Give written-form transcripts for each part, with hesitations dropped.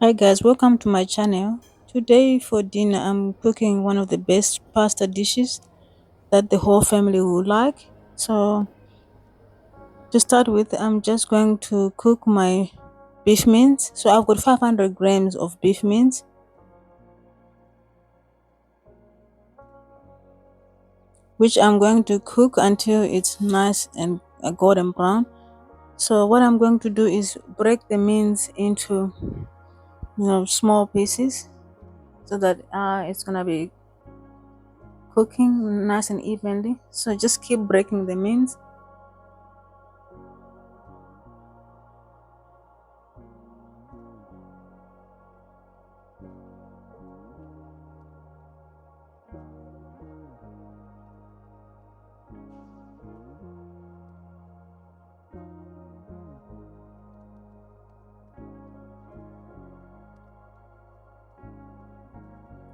Hi guys, welcome to my channel. Today for dinner I'm cooking one of the best pasta dishes that the whole family will like. So to start with, I'm just going to cook my beef mince. So I've got 500 grams of beef mince, which I'm going to cook until it's nice and golden brown. So what I'm going to do is break the mince into small pieces so that it's gonna be cooking nice and evenly. So just keep breaking the mince.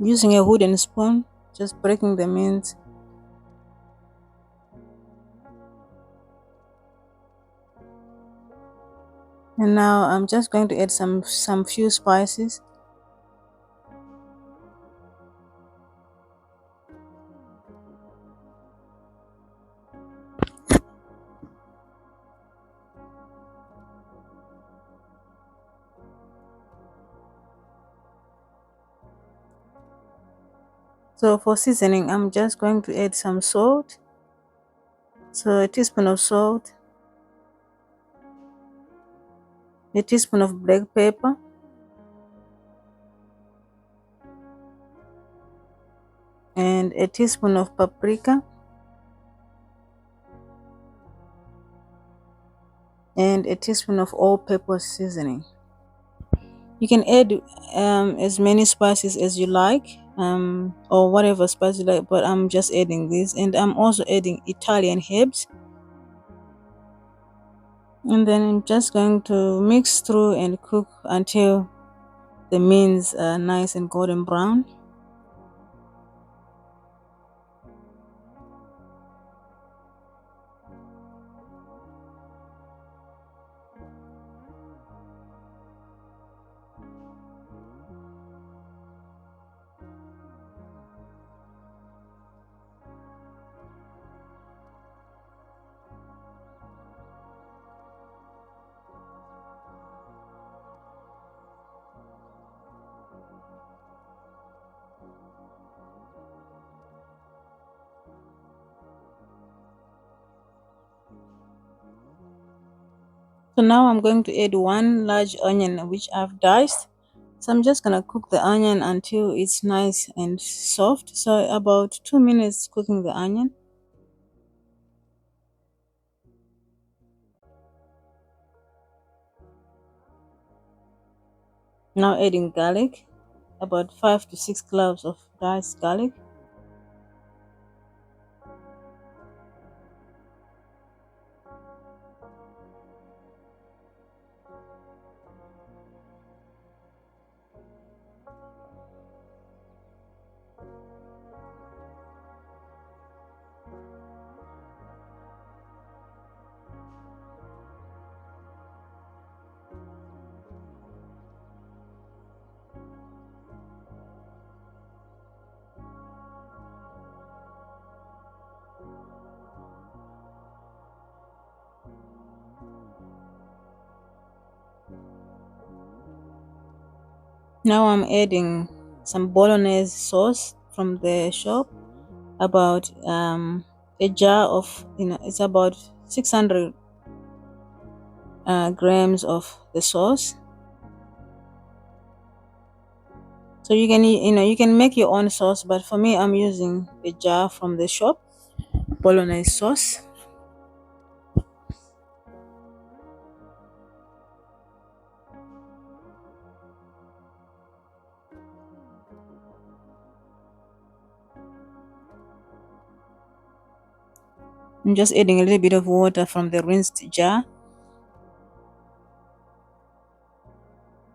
Using a wooden spoon, just breaking the mince. And now I'm just going to add some few spices. So for seasoning, I'm just going to add some salt. So a teaspoon of salt, a teaspoon of black pepper, and a teaspoon of paprika, and a teaspoon of all-purpose seasoning. You can add as many spices as you like, or whatever spice you like, but I'm just adding this. And I'm also adding Italian herbs. And then I'm just going to mix through and cook until the mince are nice and golden brown. So now I'm going to add one large onion which I've diced. So I'm just gonna cook the onion until it's nice and soft. So about 2 minutes cooking the onion. Now adding garlic, about 5 to 6 cloves of diced garlic. Now I'm adding some Bolognese sauce from the shop, about a jar of, it's about 600 grams of the sauce. So you can make your own sauce, but for me I'm using a jar from the shop, Bolognese sauce. I'm just adding a little bit of water from the rinsed jar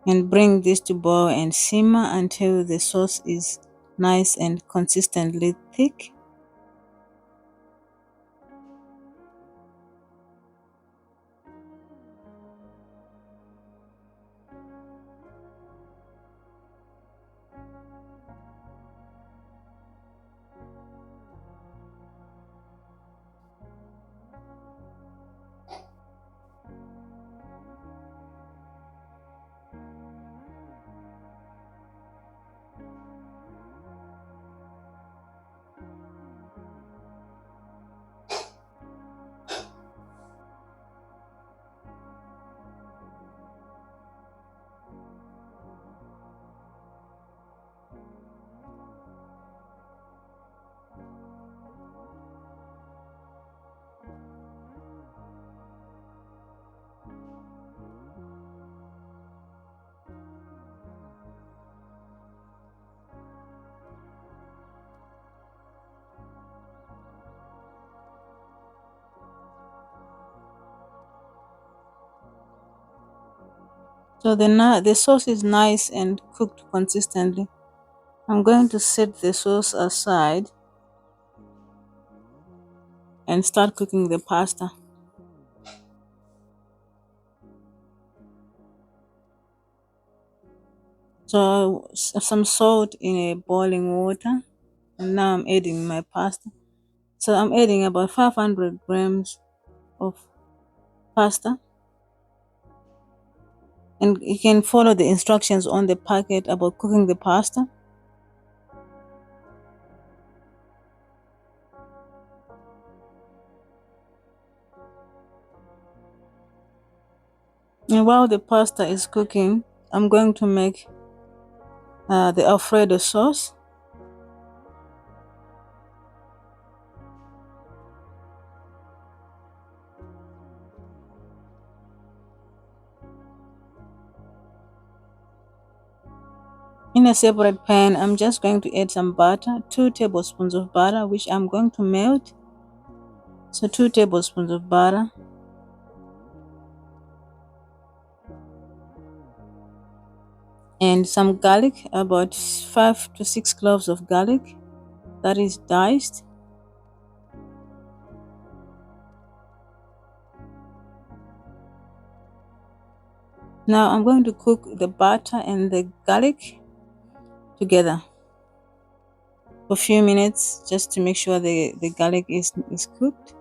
and bring this to boil and simmer until the sauce is nice and consistently thick. So the sauce is nice and cooked consistently. I'm going to set the sauce aside and start cooking the pasta. So some salt in a boiling water, and now I'm adding my pasta. So I'm adding about 500 grams of pasta, and you can follow the instructions on the packet about cooking the pasta. And while the pasta is cooking, I'm going to make the Alfredo sauce. In a separate pan, I'm just going to add some butter, 2 tablespoons of butter, which I'm going to melt. So 2 tablespoons of butter, and some garlic, about 5 to 6 cloves of garlic that is diced. Now I'm going to cook the butter and the garlic together for a few minutes just to make sure the garlic is cooked.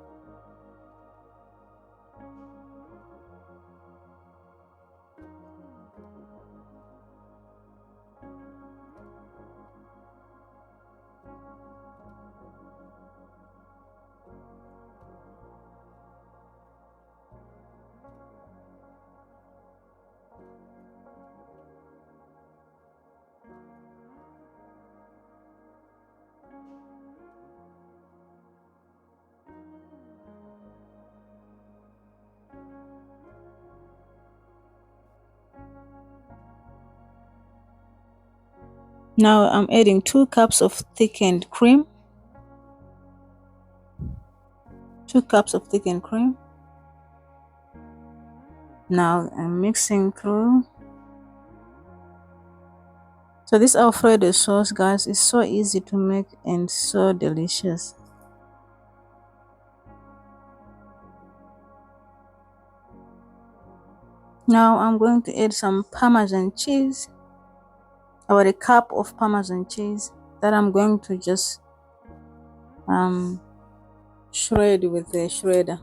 Now I'm adding 2 cups of thickened cream. 2 cups of thickened cream. Now I'm mixing through. So this Alfredo sauce, guys, is so easy to make and so delicious. Now I'm going to add some Parmesan cheese, about a cup of Parmesan cheese that I'm going to just um, shred with the shredder.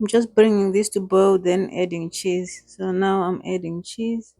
I'm just bringing this to boil, then adding cheese. So now I'm adding cheese.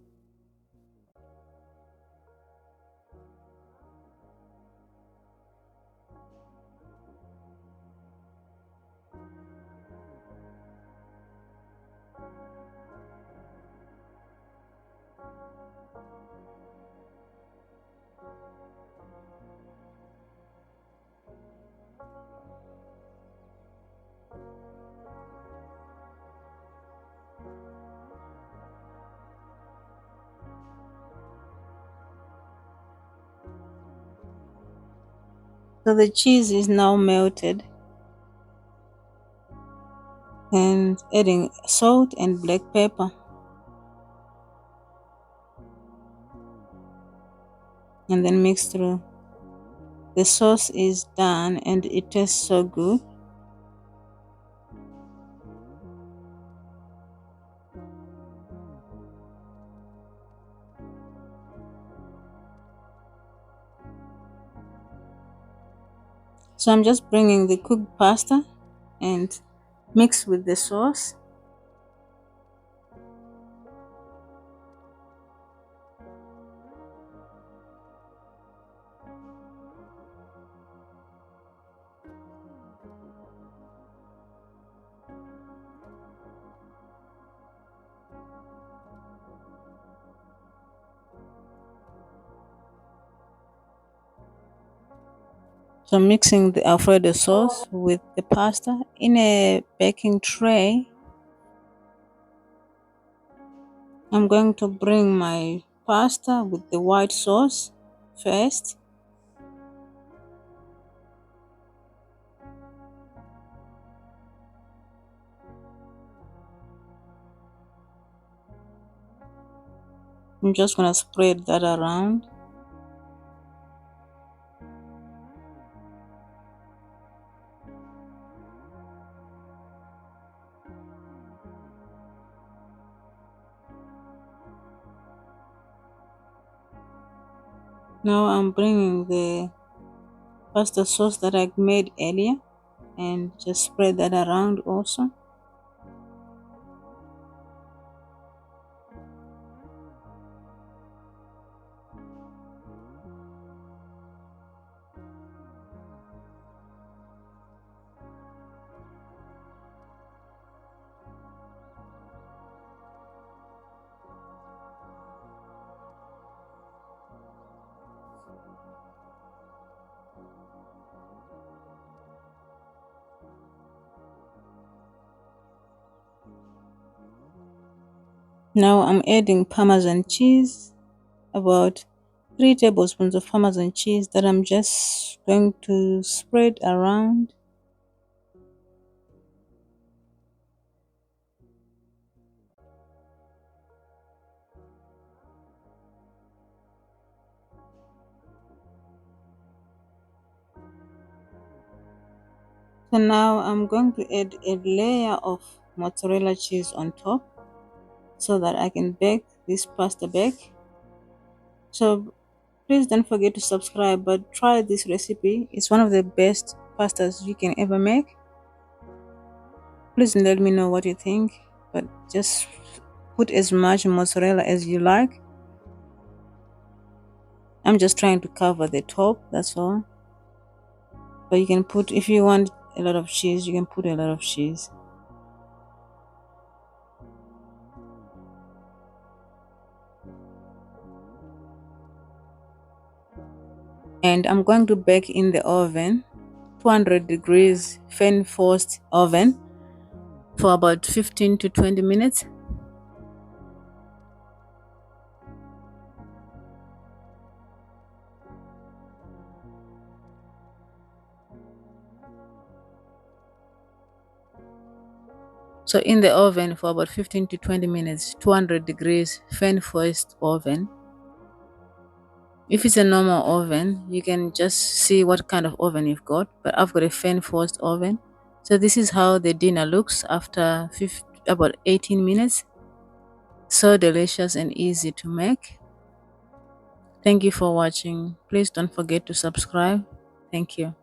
So the cheese is now melted, and adding salt and black pepper, and then mix through. The sauce is done and it tastes so good. So I'm just bringing the cooked pasta and mix with the sauce. So I'm mixing the Alfredo sauce with the pasta in a baking tray. I'm going to bring my pasta with the white sauce first. I'm just gonna spread that around. Now I'm bringing the pasta sauce that I made earlier and just spread that around also. Now I'm adding Parmesan cheese, about 3 tablespoons of Parmesan cheese that I'm just going to spread around. So now I'm going to add a layer of mozzarella cheese on top so that I can bake this pasta bake. So please don't forget to subscribe, but try this recipe. It's one of the best pastas you can ever make. Please let me know what you think, but just put as much mozzarella as you like. I'm just trying to cover the top, that's all. But you can put, if you want a lot of cheese, you can put a lot of cheese. And I'm going to bake in the oven, 200 degrees fan forced oven, for about 15 to 20 minutes. So in the oven for about 15 to 20 minutes, 200 degrees fan forced oven. If it's a normal oven, you can just see what kind of oven you've got, but I've got a fan forced oven. So this is how the dinner looks after about 18 minutes. So delicious and easy to make. Thank you for watching. Please don't forget to subscribe. Thank you.